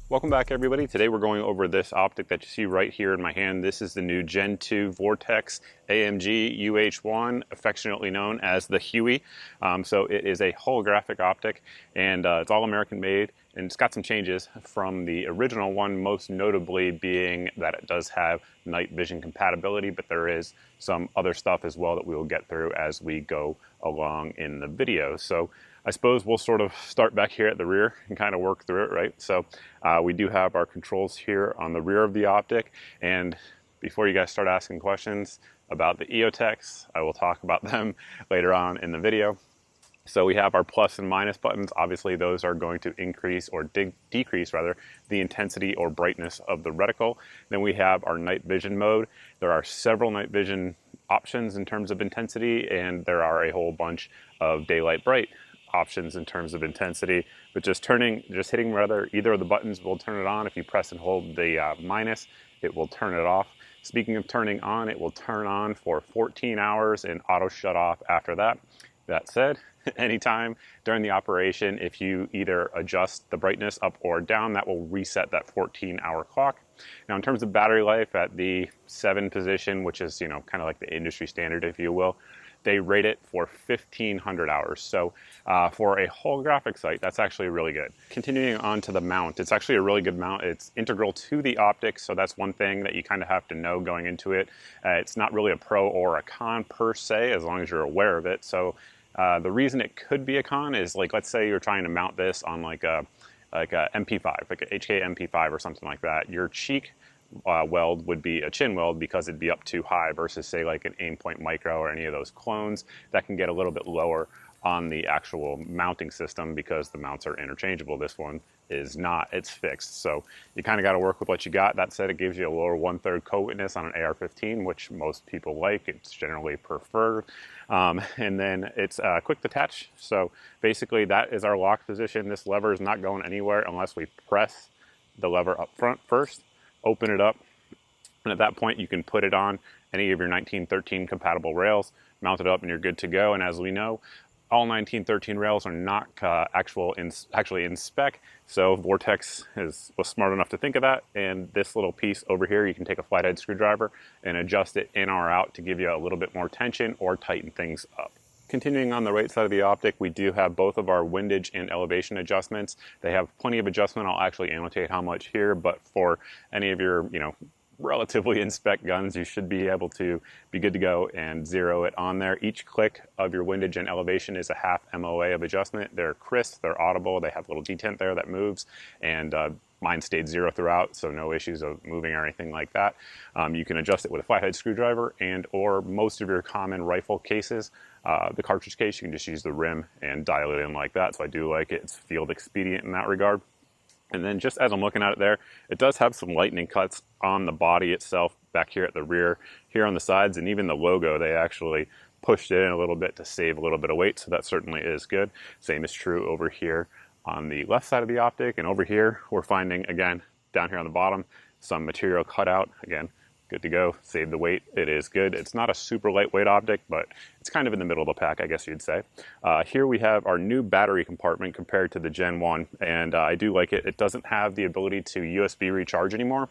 Welcome back, everybody. Today we're going over this optic that you see right here in my hand. This is the new Gen 2 Vortex AMG UH-1, affectionately known as the Huey. So it is a holographic optic, and it's all American made, and it's got some changes from the original one, most notably being that it does have night vision compatibility, but there is some other stuff as well that we will get through as we go along in the video. So I suppose we'll sort of start back here at the rear and kind of work through it, right? So we do have our controls here on the rear of the optic, and before you guys start asking questions about the EOTechs, I will talk about them later on in the video. So we have our plus and minus buttons. Obviously those are going to increase or decrease rather the intensity or brightness of the reticle. Then we have our night vision mode. There are several night vision options in terms of intensity, and there are a whole bunch of daylight bright options in terms of intensity, but just hitting rather either of the buttons will turn it on. If you press and hold the minus, it will turn it off. Speaking of turning on, it will turn on for 14 hours and auto shut off after that. That said, anytime during the operation, if you either adjust the brightness up or down, that will reset that 14-hour clock. Now, in terms of battery life at the 7 position, which is, kind of like the industry standard, if you will, they rate it for 1,500 hours. So for a holographic sight, that's actually really good. Continuing on to the mount, it's actually a really good mount. It's integral to the optics, so that's one thing that you kind of have to know going into it. It's not really a pro or a con per se, as long as you're aware of it. So the reason it could be a con is, like, let's say you're trying to mount this on like a MP5, like a HK MP5 or something like that. Your cheek weld would be a chin weld because it'd be up too high versus, say, like an Aimpoint Micro or any of those clones that can get a little bit lower on the actual mounting system because the mounts are interchangeable. This one is not, it's fixed. So you kind of got to work with what you got. That said, it gives you a lower 1/3 co-witness on an AR-15, which most people like. It's generally preferred. And then it's quick detach. So basically that is our lock position. This lever is not going anywhere unless we press the lever up front first, open it up, and at that point you can put it on any of your 1913 compatible rails, mount it up, and you're good to go. And as we know, all 1913 rails are not actually in spec, so Vortex was smart enough to think of that, and this little piece over here, you can take a flathead screwdriver and adjust it in or out to give you a little bit more tension or tighten things up. Continuing on the right side of the optic, we do have both of our windage and elevation adjustments. They have plenty of adjustment. I'll actually annotate how much here, but for any of your, relatively in-spec guns, you should be able to be good to go and zero it on there. Each click of your windage and elevation is a half MOA of adjustment. They're crisp, they're audible, they have a little detent there that moves, and mine stayed 0 throughout, so no issues of moving or anything like that. You can adjust it with a flathead screwdriver and or most of your common rifle cases. The cartridge case, you can just use the rim and dial it in like that, so I do like it. It's field expedient in that regard. And then just as I'm looking at it there, it does have some lightning cuts on the body itself back here at the rear, here on the sides, and even the logo, they actually pushed it in a little bit to save a little bit of weight, so that certainly is good. Same is true over here on the left side of the optic, and over here we're finding, again, down here on the bottom, some material cut out. Again, good to go, save the weight, it is good. It's not a super lightweight optic, but it's kind of in the middle of the pack, I guess you'd say. Here we have our new battery compartment compared to the Gen 1, and I do like it. It doesn't have the ability to USB recharge anymore.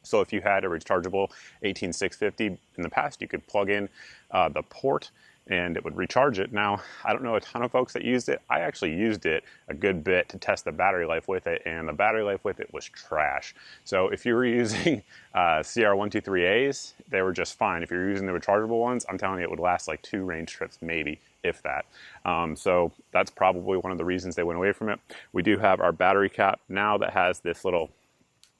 So if you had a rechargeable 18650 in the past, you could plug in the port and it would recharge it. Now, I don't know a ton of folks that used it. I actually used it a good bit to test the battery life with it, and the battery life with it was trash. So if you were using CR123As, they were just fine. If you're using the rechargeable ones, I'm telling you, it would last like 2 range trips, maybe, if that. So that's probably one of the reasons they went away from it. We do have our battery cap now that has this little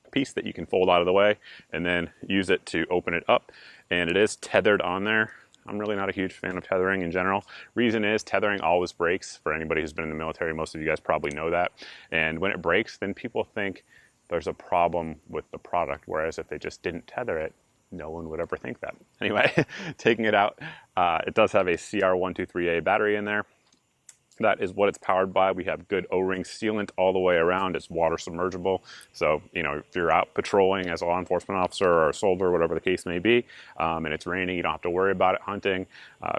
piece that you can fold out of the way and then use it to open it up, and it is tethered on there. I'm really not a huge fan of tethering in general. Reason is tethering always breaks. For anybody who's been in the military, most of you guys probably know that. And when it breaks, then people think there's a problem with the product, whereas if they just didn't tether it, no one would ever think that. Anyway, taking it out, it does have a CR123A battery in there. That is what it's powered by. We have good O-ring sealant all the way around. It's water submergible. So, if you're out patrolling as a law enforcement officer or a soldier, whatever the case may be, and it's raining, you don't have to worry about it hunting.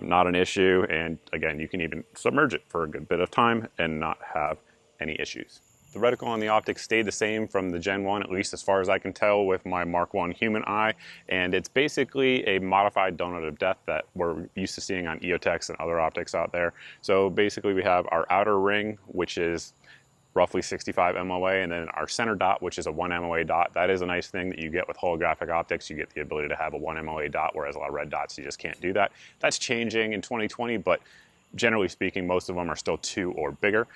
Not an issue. And again, you can even submerge it for a good bit of time and not have any issues. The reticle on the optic stayed the same from the Gen 1, at least as far as I can tell with my Mark 1 human eye, and it's basically a modified donut of death that we're used to seeing on EOTechs and other optics out there. So basically we have our outer ring, which is roughly 65 MOA, and then our center dot, which is a 1 MOA dot. That is a nice thing that you get with holographic optics. You get the ability to have a 1 MOA dot, whereas a lot of red dots, you just can't do that. That's changing in 2020, but generally speaking, most of them are still 2 or bigger.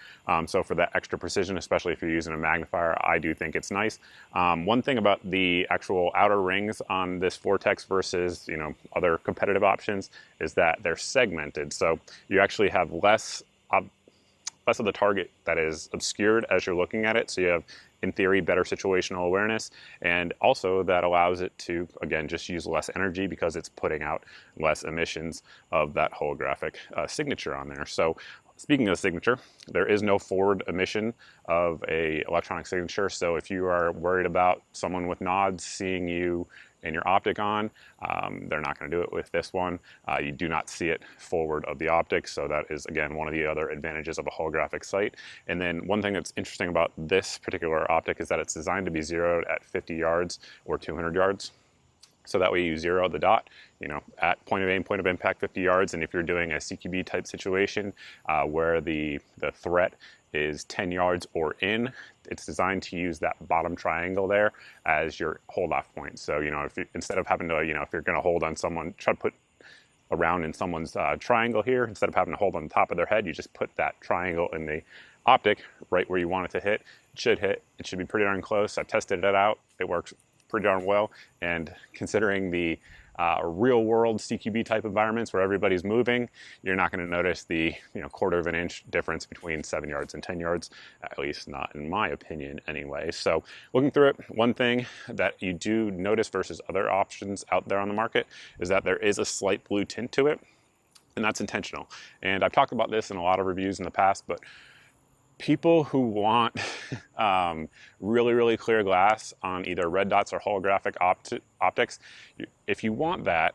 So for that extra precision, especially if you're using a magnifier, I do think it's nice. One thing about the actual outer rings on this Vortex versus, you know, other competitive options is that they're segmented. So you actually have less of the target that is obscured as you're looking at it. So you have, in theory, better situational awareness. And also that allows it to, again, just use less energy because it's putting out less emissions of that holographic signature on there. So speaking of signature, there is no forward emission of a electronic signature. So if you are worried about someone with nods seeing you and your optic on, they're not going to do it with this one. You do not see it forward of the optic, so that is, again, one of the other advantages of a holographic sight. And then one thing that's interesting about this particular optic is that it's designed to be zeroed at 50 yards or 200 yards. So that way you zero the dot, you know, at point of aim, point of impact, 50 yards. And if you're doing a CQB type situation where the threat is 10 yards or in, it's designed to use that bottom triangle there as your hold off point. So, you know, if you, instead of having to, you know, if you're going to hold on someone, try to put a round in someone's triangle here, instead of having to hold on the top of their head, you just put that triangle in the optic right where you want it to hit. It should hit. It should be pretty darn close. I've tested it out. It works pretty darn well. And considering the real world CQB type environments where everybody's moving, you're not going to notice the, you know, quarter of an inch difference between 7 yards and 10 yards, at least not in my opinion anyway. So looking through it, one thing that you do notice versus other options out there on the market is that there is a slight blue tint to it, and that's intentional. And I've talked about this in a lot of reviews in the past, but people who want really clear glass on either red dots or holographic optics, if you want that,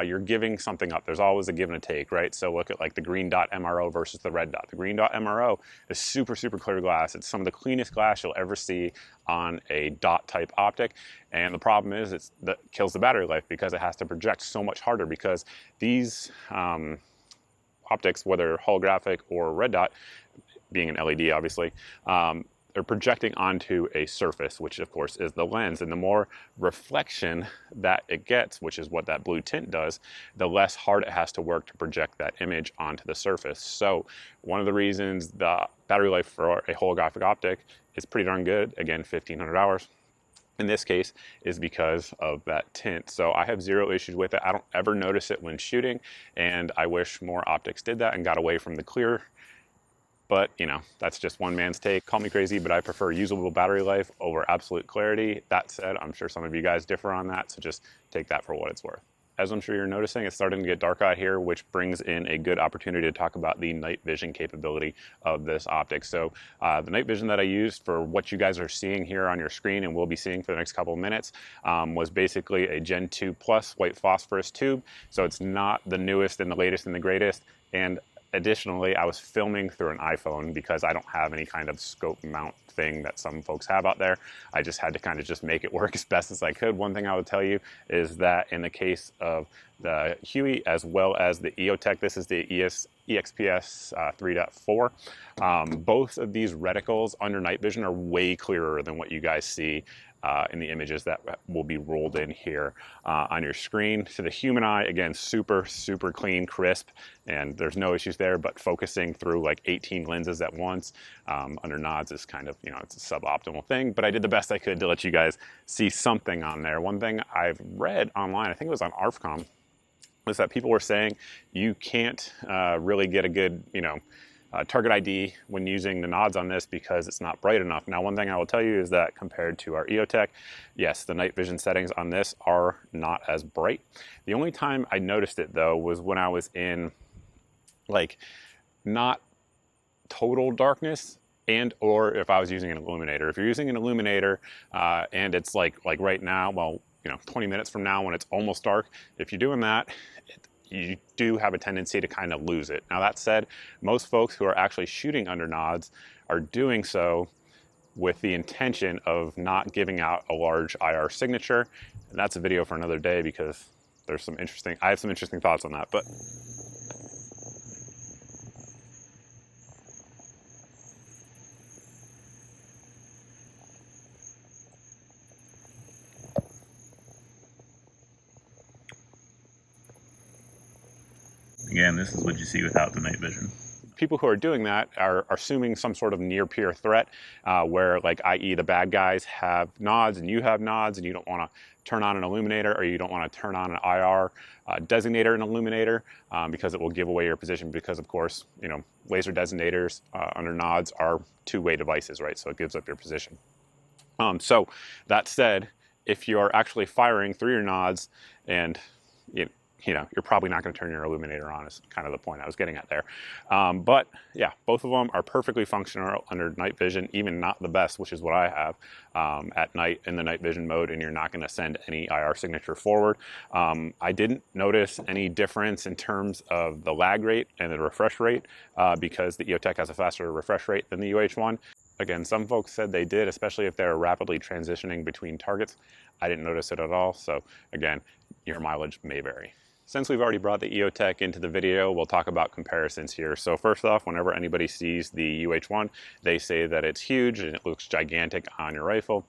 you're giving something up. There's always a give and a take, right? So look at like the green dot MRO versus the red dot. The green dot MRO is super clear glass. It's some of the cleanest glass you'll ever see on a dot type optic. And the problem is that kills the battery life because it has to project so much harder, because these optics, whether holographic or red dot, being an LED obviously, they're projecting onto a surface, which of course is the lens. And the more reflection that it gets, which is what that blue tint does, the less hard it has to work to project that image onto the surface. So one of the reasons the battery life for a holographic optic is pretty darn good, again, 1,500 hours, in this case, is because of that tint. So I have zero issues with it. I don't ever notice it when shooting, and I wish more optics did that and got away from the clear. But, you know, that's just one man's take. Call me crazy, but I prefer usable battery life over absolute clarity. That said, I'm sure some of you guys differ on that, so just take that for what it's worth. As I'm sure you're noticing, it's starting to get dark out here, which brings in a good opportunity to talk about the night vision capability of this optic. So the night vision that I used for what you guys are seeing here on your screen and will be seeing for the next couple of minutes was basically a Gen 2 Plus white phosphorus tube. So it's not the newest and the latest and the greatest. And additionally, I was filming through an iPhone because I don't have any kind of scope mount thing that some folks have out there. I just had to kind of just make it work as best as I could. One thing I would tell you is that in the case of the Huey as well as the EOTech, this is the EXPS3-0, both of these reticles under night vision are way clearer than what you guys see in the images that will be rolled in here on your screen. So the human eye, again, super clean, crisp, and there's no issues there, but focusing through like 18 lenses at once under nods is kind of, you know, it's a suboptimal thing, but I did the best I could to let you guys see something on there. One thing I've read online, I think it was on ARFCOM, was that people were saying you can't really get a good, you know, target ID when using the nods on this because it's not bright enough. Now, one thing I will tell you is that compared to our EOTech, yes, the night vision settings on this are not as bright. The only time I noticed it though was when I was in like not total darkness, and or if I was using an illuminator. If you're using an illuminator and it's like right now, well, you know, 20 minutes from now when it's almost dark, if you're doing that, you do have a tendency to kind of lose it. Now that said, most folks who are actually shooting under nods are doing so with the intention of not giving out a large IR signature. And that's a video for another day because there's some interesting, I have some interesting thoughts on that. But again, this is what you see without the night vision. People who are doing that are assuming some sort of near peer threat where, like, i.e. the bad guys have nods and you have nods and you don't want to turn on an illuminator, or you don't want to turn on an IR designator and illuminator because it will give away your position, because of course, you know, laser designators under nods are two-way devices, right? So it gives up your position. So that said, if you're actually firing through your nods and you know, you're probably not going to turn your illuminator on, is kind of the point I was getting at there. But yeah, both of them are perfectly functional under night vision, even not the best, which is what I have at night in the night vision mode, and you're not going to send any IR signature forward. I didn't notice any difference in terms of the lag rate and the refresh rate because the EOTech has a faster refresh rate than the UH-1. Again, some folks said they did, especially if they're rapidly transitioning between targets. I didn't notice it at all. So again, your mileage may vary. Since we've already brought the EOTech into the video, we'll talk about comparisons here. So first off, whenever anybody sees the UH-1, they say that it's huge and it looks gigantic on your rifle.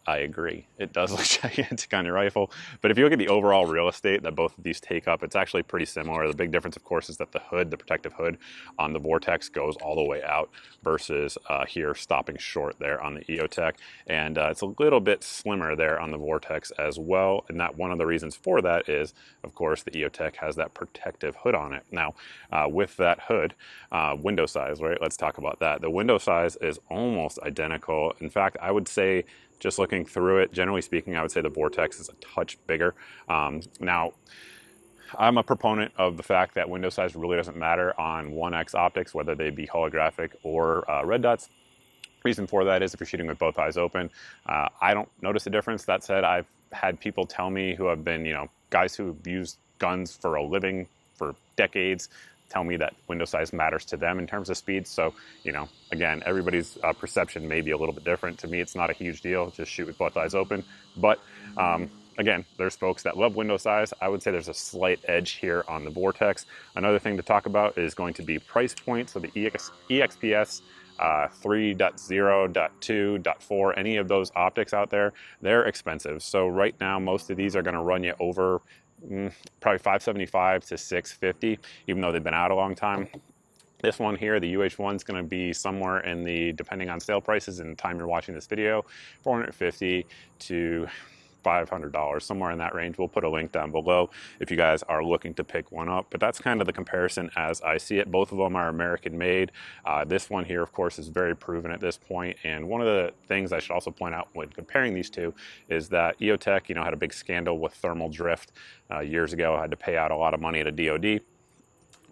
I agree. It does look gigantic on your rifle, but if you look at the overall real estate that both of these take up, it's actually pretty similar. The big difference, of course, is that the hood, the protective hood on the Vortex, goes all the way out versus here stopping short there on the EOTech, and it's a little bit slimmer there on the Vortex as well. And that one of the reasons for that is, of course, the EOTech has that protective hood on it. Now, with that hood, window size, right? Let's talk about that. The window size is almost identical. In fact, I would say, just looking through it, generally speaking, I would say the Vortex is a touch bigger. Now, I'm a proponent of the fact that window size really doesn't matter on 1X optics, whether they be holographic or red dots. Reason for that is if you're shooting with both eyes open, I don't notice a difference. That said, I've had people tell me who have been, you know, guys who have used guns for a living for decades, tell me that window size matters to them in terms of speed. So, you know, again, everybody's perception may be a little bit different. To me, it's not a huge deal. Just shoot with both eyes open. But again, there's folks that love window size. I would say there's a slight edge here on the Vortex. Another thing to talk about is going to be price point. So the EXPS 3.0, 2, 4, any of those optics out there, they're expensive. So right now, most of these are going to run you over probably $575 to $650, even though they've been out a long time. This one here, the UH-1, is going to be somewhere in the, depending on sale prices and the time you're watching this video, $450 to $500, somewhere in that range. We'll put a link down below if you guys are looking to pick one up. But that's kind of the comparison as I see it. Both of them are American made. This one here, of course, is very proven at this point. And one of the things I should also point out when comparing these two is that EOTech, you know, had a big scandal with thermal drift years ago. Had to pay out a lot of money to DOD.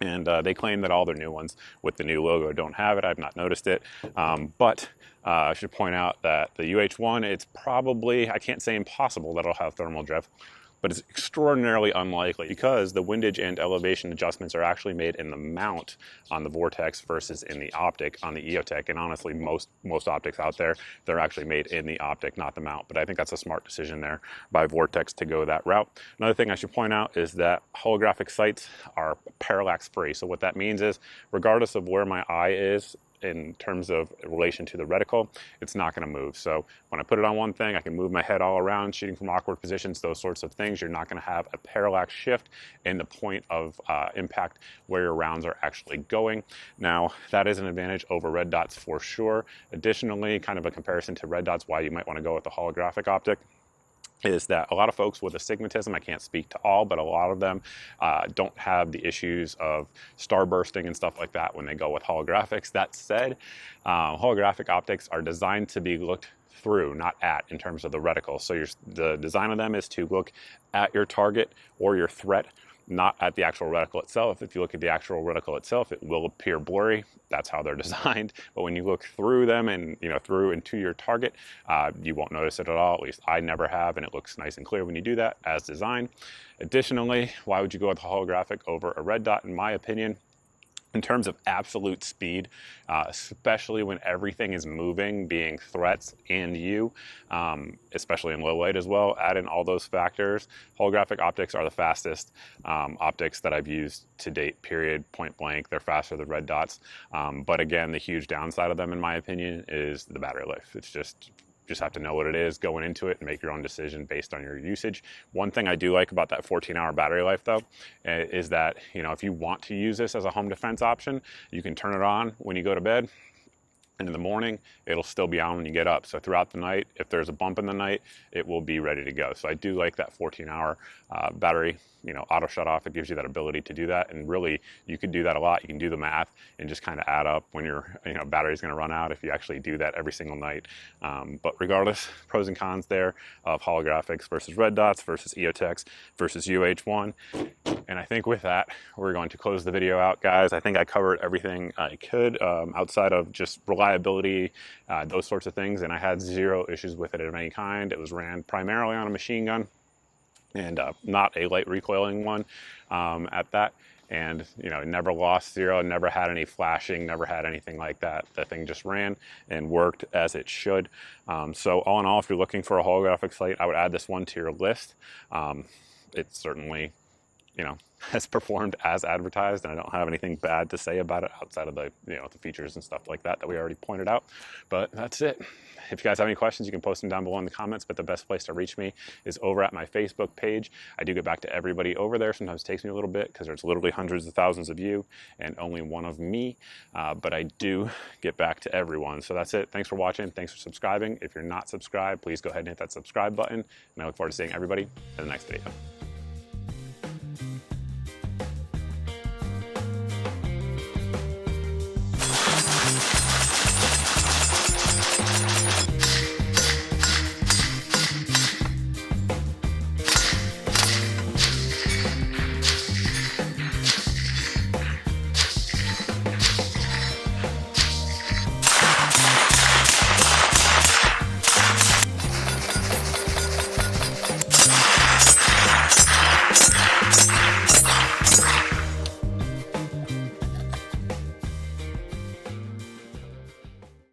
And they claim that all their new ones with the new logo don't have it. I've not noticed it. But I should point out that the UH-1, it's probably, I can't say impossible that it'll have thermal drift, but it's extraordinarily unlikely because the windage and elevation adjustments are actually made in the mount on the Vortex versus in the optic on the EOTech. And honestly, most optics out there, they're actually made in the optic, not the mount. But I think that's a smart decision there by Vortex to go that route. Another thing I should point out is that holographic sights are parallax free. So what that means is, regardless of where my eye is in terms of relation to the reticle, it's not going to move. So when I put it on one thing, I can move my head all around, shooting from awkward positions, those sorts of things. You're not going to have a parallax shift in the point of impact where your rounds are actually going. Now, that is an advantage over red dots for sure. Additionally, kind of a comparison to red dots, why you might want to go with the holographic optic, is that a lot of folks with astigmatism, I can't speak to all, but a lot of them don't have the issues of starbursting and stuff like that when they go with holographics. That said, holographic optics are designed to be looked through, not at, in terms of the reticle. So the design of them is to look at your target or your threat, not at the actual reticle itself. If you look at the actual reticle itself, it will appear blurry. That's how they're designed. But when you look through them and, you know, through into your target, you won't notice it at all. At least I never have, and it looks nice and clear when you do that as designed. Additionally, why would you go with a holographic over a red dot? In my opinion, In terms of absolute speed, especially when everything is moving, being threats and you, especially in low light as well, add in all those factors, holographic optics are the fastest optics that I've used to date, period, point blank. They're faster than red dots. But again, the huge downside of them, in my opinion, is the battery life. It's just have to know what it is going into it and make your own decision based on your usage. One thing I do like about that 14-hour battery life though, is that, you know, if you want to use this as a home defense option, you can turn it on when you go to bed, and in the morning it'll still be on when you get up. So throughout the night, if there's a bump in the night, it will be ready to go. So I do like that 14-hour battery, you know, auto shut off. It gives you that ability to do that, and really you can do that a lot. You can do the math and just kind of add up when your, you know, battery's going to run out if you actually do that every single night. But regardless, pros and cons there of holographics versus red dots versus EOTechs versus UH-1. And I think with that, we're going to close the video out, guys. I think I covered everything I could outside of just reliability, those sorts of things, and I had zero issues with it of any kind. It was ran primarily on a machine gun and not a light recoiling one at that. And, you know, never lost zero, never had any flashing, never had anything like that. The thing just ran and worked as it should. So all in all, if you're looking for a holographic sight, I would add this one to your list. It's certainly, you know, has performed as advertised, and I don't have anything bad to say about it outside of the, you know, the features and stuff like that we already pointed out. But that's it. If you guys have any questions, you can post them down below in the comments, but the best place to reach me is over at my Facebook page. I do get back to everybody over there. Sometimes it takes me a little bit because there's literally hundreds of thousands of you and only one of me, but I do get back to everyone. So that's it. Thanks for watching. Thanks for subscribing. If you're not subscribed, please go ahead and hit that subscribe button, and I look forward to seeing everybody in the next video.